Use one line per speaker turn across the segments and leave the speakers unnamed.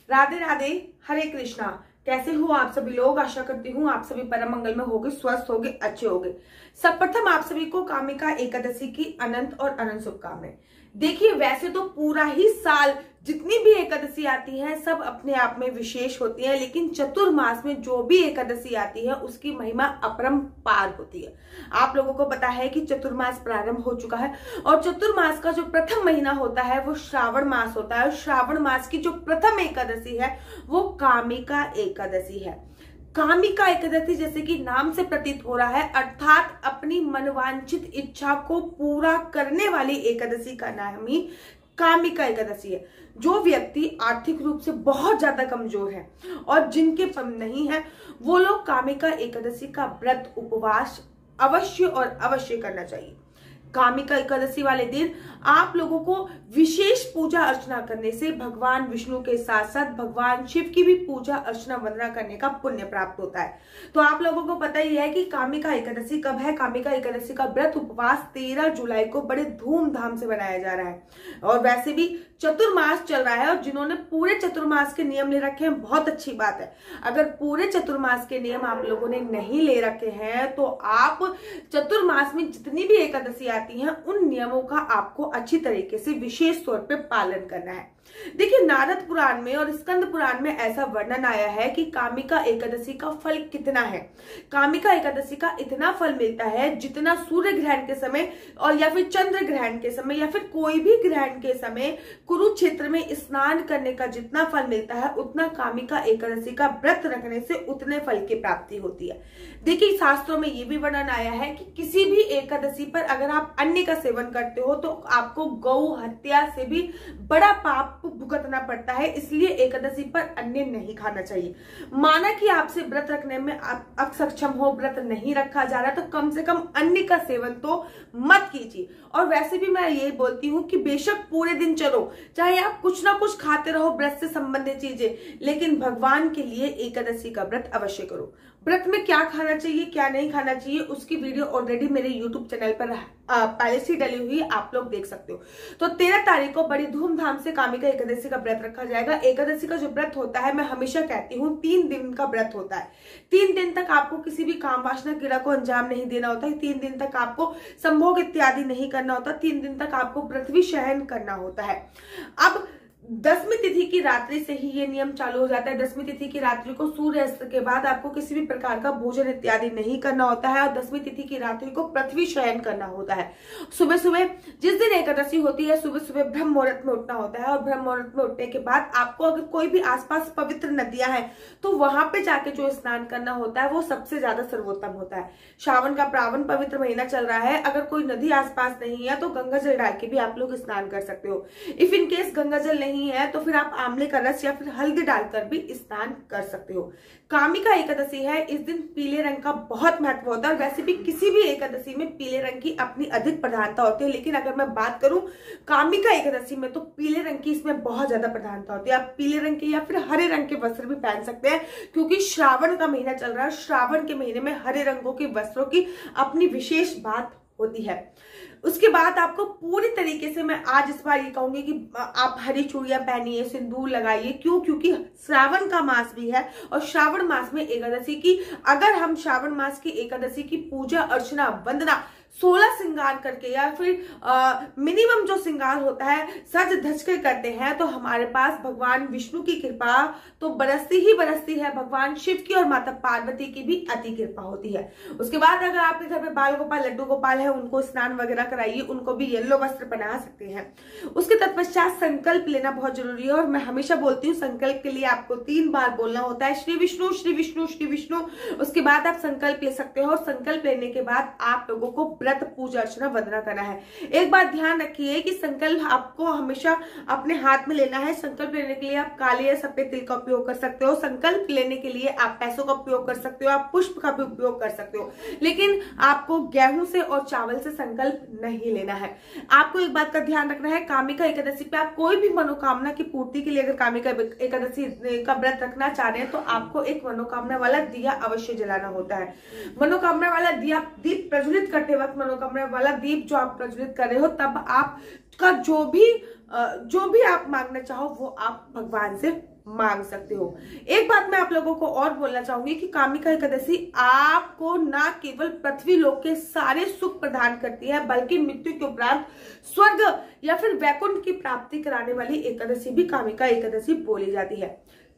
राधे राधे, हरे कृष्णा। कैसे हो आप सभी लोग? आशा करती हूँ आप सभी परम मंगल में होगे, स्वस्थ होगे, अच्छे होगे। सर्वप्रथम आप सभी को कामिका एकादशी की अनंत और अनंत शुभकामनाएं। देखिए, वैसे तो पूरा ही साल जितनी भी एकादशी आती है सब अपने आप में विशेष होती है, लेकिन चतुर्मास में जो भी एकादशी आती है उसकी महिमा अपरंपार होती है। आप लोगों को पता है कि चतुर्मास प्रारंभ हो चुका है और चतुर्मास का जो प्रथम महीना होता है वो श्रावण मास होता है। और श्रावण मास की जो प्रथम एकादशी है वो कामिका एकादशी है। कामिका एकादशी जैसे कि नाम से प्रतीत हो रहा है, अर्थात अपनी मनवांछित इच्छा को पूरा करने वाली एकादशी का नाम ही कामिका एकादशी है। जो व्यक्ति आर्थिक रूप से बहुत ज्यादा कमजोर है और जिनके फल नहीं है वो लोग कामिका एकादशी का व्रत उपवास अवश्य और अवश्य करना चाहिए। कामिका एकादशी वाले दिन आप लोगों को विशेष पूजा अर्चना करने से भगवान विष्णु के साथ साथ भगवान शिव की भी पूजा अर्चना वंदना करने का पुण्य प्राप्त होता है। तो आप लोगों को पता ही है कि कामिका एकादशी कब है। कामिका एकादशी का व्रत उपवास 13 जुलाई को बड़े धूमधाम से मनाया जा रहा है। और वैसे भी चतुर्मास चल रहा है और जिन्होंने पूरे चतुर्मास के नियम ले रखे हैं बहुत अच्छी बात है। अगर पूरे चतुर्मास के नियम आप लोगों ने नहीं ले रखे हैं तो आप चतुर्मास में जितनी भी एकादशी आती हैं उन नियमों का आपको अच्छी तरीके से विशेष तौर पे पालन करना है। देखिए, नारद पुराण में और स्कंद पुराण में ऐसा वर्णन आया है कि कामिका एकादशी का फल कितना है। कामिका एकादशी का इतना फल मिलता है जितना सूर्य ग्रहण के समय और या फिर चंद्र ग्रहण के समय या फिर कोई भी ग्रहण के समय कुरुक्षेत्र में स्नान करने का जितना फल मिलता है उतना कामिका एकादशी का व्रत रखने से उतने फल की प्राप्ति होती है। देखिए, शास्त्रों में ये भी वर्णन आया है कि किसी भी एकादशी पर अगर आप अन्न का सेवन करते हो तो आपको गौ हत्या से भी बड़ा पाप भुगतना पड़ता है, इसलिए एकादशी पर अन्न नहीं खाना चाहिए। माना कि आपसे व्रत रखने में आप असक्षम हो, व्रत नहीं रखा जा रहा, तो कम से कम अन्न का सेवन तो मत कीजिए। और वैसे भी मैं ये बोलती हूँ कि बेशक पूरे दिन चलो, चाहे आप कुछ ना कुछ खाते रहो व्रत से संबंधित चीजें, लेकिन भगवान के लिए एकादशी का व्रत अवश्य करो। व्रत में क्या खाना चाहिए क्या नहीं खाना चाहिए उसकी वीडियो ऑलरेडी मेरे YouTube चैनल पर पहले से डली हुई, आप लोग देख सकते हो। तो 13 तारीख को बड़ी धूमधाम से कामिका एकादशी का व्रत रखा जाएगा। एकादशी का जो व्रत होता है मैं हमेशा कहती हूँ 3 दिन का व्रत होता है। 3 दिन तक आपको किसी भी काम वासना क्रिया को अंजाम नहीं देना होता है। 3 दिन तक आपको संभोग इत्यादि नहीं करना होता। 3 दिन तक आपको पृथ्वी शयन करना होता है। अब 10वीं तिथि की रात्रि से ही ये नियम चालू हो जाता है। 10वीं तिथि की रात्रि को सूर्यास्त के बाद आपको किसी भी प्रकार का भोजन इत्यादि नहीं करना होता है और 10वीं तिथि की रात्रि को पृथ्वी शयन करना होता है। सुबह सुबह जिस दिन एकादशी होती है सुबह सुबह ब्रह्म मुहूर्त में उठना होता है और ब्रह्म मुहूर्त में उठने के बाद आपको अगर कोई भी आसपास पवित्र नदियां हैं तो वहां पे जाके जो स्नान करना होता है वो सबसे ज्यादा सर्वोत्तम होता है। श्रावण का पावन पवित्र महीना चल रहा है, अगर कोई नदी आसपास नहीं है तो गंगा जल डाल के भी आप लोग स्नान कर सकते हो। इफ इन केस गंगा जल नहीं है तो फिर आप आंवले का रस या फिर हल्दी डालकर भी स्नान कर सकते हो। कामिका एकादशी है, इस दिन पीले रंग का बहुत महत्व होता है। वैसे भी किसी भी एकादशी में पीले रंग की अपनी अधिक प्रधानता होती है, लेकिन अगर मैं बात करूं कामिका एकादशी में तो पीले रंग की इसमें बहुत ज्यादा प्रधानता होती है। आप पीले रंग के या फिर हरे रंग के वस्त्र भी पहन सकते हैं क्योंकि श्रावण का महीना चल रहा है। श्रावण के महीने में हरे रंगों के वस्त्रों की अपनी विशेष बात होती है। उसके बाद आपको पूरी तरीके से मैं आज इस बार ये कहूंगी कि आप हरी चूड़ियां पहनिए, सिंदूर लगाइए। क्यों? क्योंकि श्रावण का मास भी है और श्रावण मास में एकादशी की, अगर हम श्रावण मास की एकादशी की पूजा अर्चना वंदना 16 श्रृंगार करके या फिर मिनिमम जो श्रृंगार होता है सज धज कर करते हैं तो हमारे पास भगवान विष्णु की कृपा तो बरसती ही बरसती है। भगवान शिव की और माता पार्वती की भी अति कृपा होती है। उसके बाद अगर आपके घर में बाल गोपाल लड्डू गोपाल है उनको स्नान वगैरह कराइए, उनको भी येलो वस्त्र पहना सकते हैं। उसके तत्पश्चात संकल्प लेना बहुत जरूरी है और मैं हमेशा बोलती हूँ संकल्प के लिए आपको 3 बार बोलना होता है, श्री विष्णु श्री विष्णु श्री विष्णु। उसके बाद आप संकल्प ले सकते हो और संकल्प लेने के बाद आप लोगों को व्रत पूजा अर्चना वंदना करना है। एक बात ध्यान रखिए कि संकल्प आपको हमेशा अपने हाथ में लेना है। संकल्प लेने के लिए आप काले या सफेद तिल का उपयोग कर सकते हो। संकल्प लेने के लिए आप पैसों का उपयोग कर सकते हो, आप पुष्प का भी उपयोग कर सकते हो, लेकिन आपको गेहूं से और चावल से संकल्प नहीं लेना है। आपको एक बात का ध्यान रखना है, कामिका एकादशी पे आप कोई भी मनोकामना की पूर्ति के लिए अगर कामिका एकादशी का व्रत रखना चाह रहे हैं तो आपको एक मनोकामना वाला दिया अवश्य जलाना होता है। मनोकामना वाला दीप प्रज्वलित करते वक्त मनोकामना वाला दीप जो आप प्रज्वलित कर रहे हो तब आपका जो भी आप मांगना चाहो वो आप भगवान से मांग सकते हो। एक बात मैं आप लोगों को और बोलना चाहूंगी कि कामिका एकादशी आपको ना केवल पृथ्वी लोक के सारे सुख प्रदान करती है, बल्कि मृत्यु के उपरांत स्वर्ग या फिर वैकुंठ की प्राप्ति कराने वाली एकादशी भी कामिका एकादशी बोली जाती है।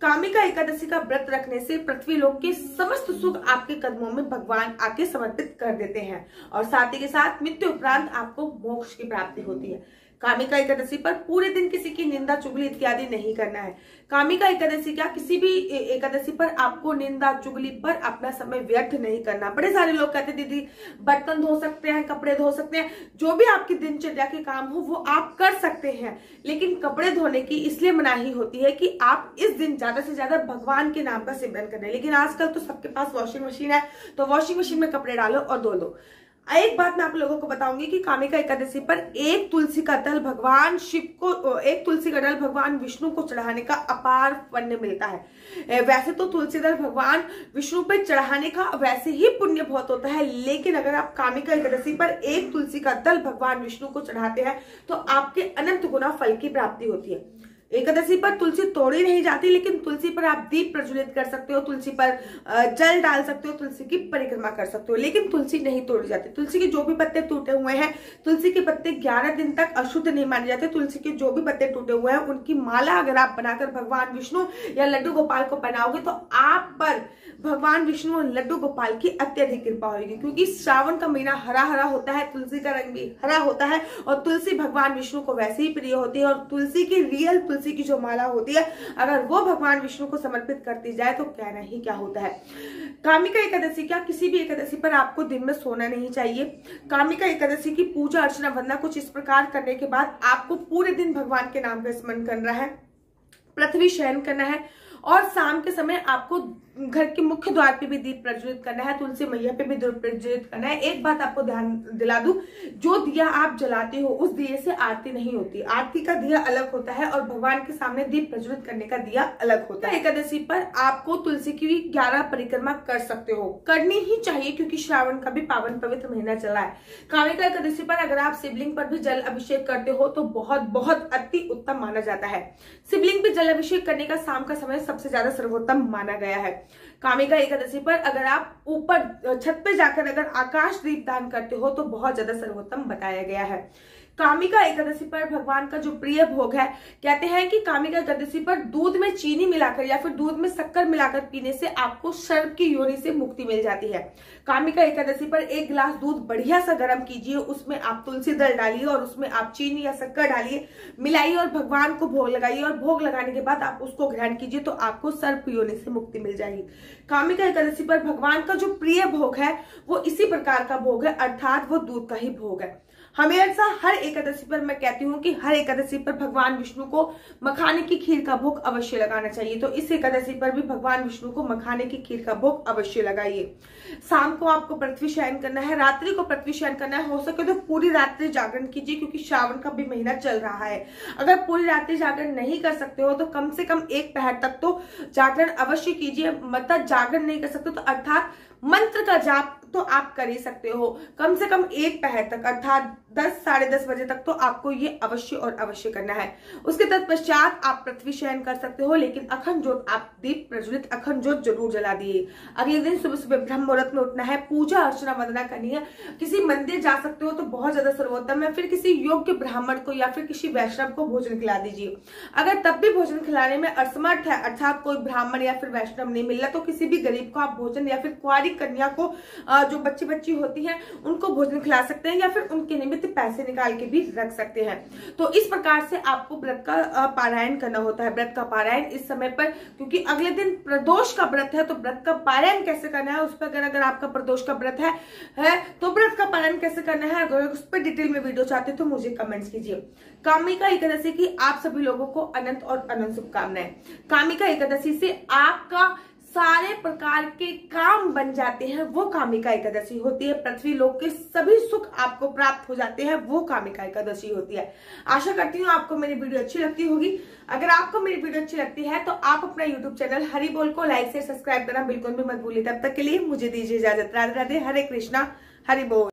कामिका एकादशी का व्रत रखने से पृथ्वी लोक के समस्त सुख आपके कदमों में भगवान आके समर्पित कर देते हैं और साथ ही के साथ मृत्यु उपरांत आपको मोक्ष की प्राप्ति होती है। कामिका एकादशी पर पूरे दिन किसी की निंदा चुगली इत्यादि नहीं करना है। कामिका एकादशी क्या, किसी भी एकादशी पर आपको निंदा चुगली पर अपना समय व्यर्थ नहीं करना। बड़े सारे लोग कहते हैं दीदी बर्तन धो सकते हैं, कपड़े धो सकते हैं, जो भी आपकी दिनचर्या के काम हो वो आप कर सकते हैं, लेकिन कपड़े धोने की इसलिए मनाही होती है कि आप इस दिन ज्यादा से ज्यादा भगवान के नाम का सिमरन करें। लेकिन आजकल तो सबके पास वॉशिंग मशीन है, तो वॉशिंग मशीन में कपड़े डालो और धो लो। एक बात मैं आप लोगों को बताऊंगी कि कामिका एकादशी पर एक तुलसी का दल भगवान शिव को, एक तुलसी का दल भगवान विष्णु को चढ़ाने का अपार पुण्य मिलता है। वैसे तो तुलसी दल भगवान विष्णु पर चढ़ाने का वैसे ही पुण्य बहुत होता है, लेकिन अगर आप कामिका एकादशी पर एक तुलसी का दल भगवान विष्णु को चढ़ाते हैं तो आपके अनंत गुना फल की प्राप्ति होती है। एकादशी पर तुलसी तोड़ी नहीं जाती, लेकिन तुलसी पर आप दीप प्रज्वलित कर सकते हो, तुलसी पर जल डाल सकते हो, तुलसी की परिक्रमा कर सकते हो, लेकिन तुलसी नहीं तोड़ी जाती। तुलसी के जो भी पत्ते टूटे हुए हैं, तुलसी के पत्ते 11 दिन तक अशुद्ध नहीं माने जाते। तुलसी के जो भी पत्ते टूटे हुए हैं उनकी माला अगर आप बनाकर भगवान विष्णु या लड्डू गोपाल को पहनाओगे तो आप पर भगवान विष्णु और लड्डू गोपाल की अत्यधिक कृपा होगी, क्योंकि श्रावण का महीना हरा हरा होता है, तुलसी का रंग भी हरा होता है और तुलसी भगवान विष्णु को वैसे ही प्रिय होती है। और तुलसी की रियल तुलसी की जो माला होती है, अगर वो भगवान विष्णु को समर्पित करती जाए तो कहना ही क्या होता है। कामिका एकादशी क्या, किसी भी एकादशी पर आपको दिन में सोना नहीं चाहिए। कामिका एकादशी की पूजा अर्चना वंदना कुछ इस प्रकार करने के बाद आपको पूरे दिन भगवान के नाम का स्मरण करना है, पृथ्वी शयन करना है और शाम के समय आपको घर के मुख्य द्वार पे भी दीप प्रज्वलित करना है, तुलसी मैया पे भी दीप प्रज्वलित करना है। एक बात आपको ध्यान दिला दूं, जो दिया आप जलाते हो उस दिए से आरती नहीं होती। आरती का दिया अलग होता है और भगवान के सामने दीप प्रज्वलित करने का दिया अलग होता है। एकादशी पर आपको तुलसी की भी 11 परिक्रमा कर सकते हो, करनी ही चाहिए, क्योंकि श्रावण का भी पावन पवित्र महीना चला है। कामिका एकादशी पर अगर आप शिवलिंग पर भी जल अभिषेक करते हो तो बहुत बहुत अति उत्तम माना जाता है। शिवलिंग पे जल अभिषेक करने का शाम का समय सबसे ज्यादा सर्वोत्तम माना गया है। कामिका एकादशी पर अगर आप ऊपर छत पे जाकर अगर आकाश दीप दान करते हो तो बहुत ज्यादा सर्वोत्तम बताया गया है। कामिका एकादशी पर भगवान का जो प्रिय भोग है, कहते हैं कि कामिका एकादशी पर दूध में चीनी मिलाकर या फिर दूध में शक्कर मिलाकर पीने से आपको सर्प की योनि से मुक्ति मिल जाती है। कामिका एकादशी पर एक गिलास दूध बढ़िया सा गर्म कीजिए, उसमें आप तुलसी दल डालिए और उसमें आप चीनी या शक्कर डालिए, मिलाइए और भगवान को भोग लगाइए और भोग लगाने के बाद आप उसको ग्रहण कीजिए तो आपको सर्प योनि से मुक्ति मिल जाएगी। कामिका एकादशी पर भगवान का जो प्रिय भोग है वो इसी प्रकार का भोग है, अर्थात वो दूध का ही भोग है। हमेशा हर एकादशी पर मैं कहती हूँ कि हर एकादशी पर भगवान विष्णु को मखाने की खीर का भोग अवश्य लगाना चाहिए, तो इस एकादशी पर भी भगवान विष्णु को मखाने की खीर का भोग अवश्य लगाइए। शाम को आपको पृथ्वी शयन करना है, रात्रि को पृथ्वी शयन करना है। हो सके तो पूरी रात्रि जागरण कीजिए, क्योंकि श्रावण का भी महीना चल रहा है। अगर पूरी रात्रि जागरण नहीं कर सकते हो तो कम से कम 1 पहर तक तो जागरण अवश्य कीजिए। मतलब जागरण नहीं कर सकते तो अर्थात मंत्र का जाप तो आप कर ही सकते हो, कम से कम 1 पहर तक अर्थात 10 साढ़े 10 बजे तक तो आपको ये अवश्य और अवश्य करना है। उसके तत्पश्चात आप पृथ्वी शयन कर सकते हो, लेकिन अखंड ज्योत आप दीप प्रज्वलित अखंड ज्योत जरूर जला दिए। अगले दिन सुबह सुबह ब्रह्म मुहूर्त में उठना है, पूजा अर्चना वंदना करनी है। किसी मंदिर जा सकते हो तो बहुत ज्यादा सर्वोत्तम है, फिर किसी योग्य ब्राह्मण को या फिर किसी वैष्णव को भोजन खिला दीजिए। अगर तब भी भोजन खिलाने में असमर्थ है, अर्थात कोई ब्राह्मण या फिर वैष्णव नहीं मिल रहा, तो किसी भी गरीब को आप भोजन या फिर कुंवारी कन्या को जो बच्ची बच्ची होती हैं उनको भोजन खिला सकते हैं या फिर उनके निमित्त पैसे निकाल के भी रख सकते हैं। तो इस प्रकार से आपको व्रत का पारायण करना होता है। व्रत का पारायण इस समय पर, क्योंकि अगले दिन प्रदोष का व्रत है, तो व्रत का पारायण कैसे करना है उस पर अगर आपका प्रदोष का व्रत है तो व्रत का पारायण कैसे करना है, अगर उस पर डिटेल में वीडियो चाहते तो मुझे कमेंट्स कीजिए। कामिका एकादशी की आप सभी लोगों को अनंत और अनंत शुभकामनाएं। कामिका एकादशी से आपका सारे प्रकार के काम बन जाते हैं, वो कामिका एकादशी होती है। पृथ्वी लोक के सभी सुख आपको प्राप्त हो जाते हैं, वो कामिका एकादशी होती है। आशा करती हूँ आपको मेरी वीडियो अच्छी लगती होगी। अगर आपको मेरी वीडियो अच्छी लगती है तो आप अपना यूट्यूब चैनल हरि बोल को लाइक से सब्सक्राइब करना बिल्कुल भी मत भूलिए। तब तक के लिए मुझे दीजिए इजाजत। राधे राधे, हरे कृष्णा, हरि बोल।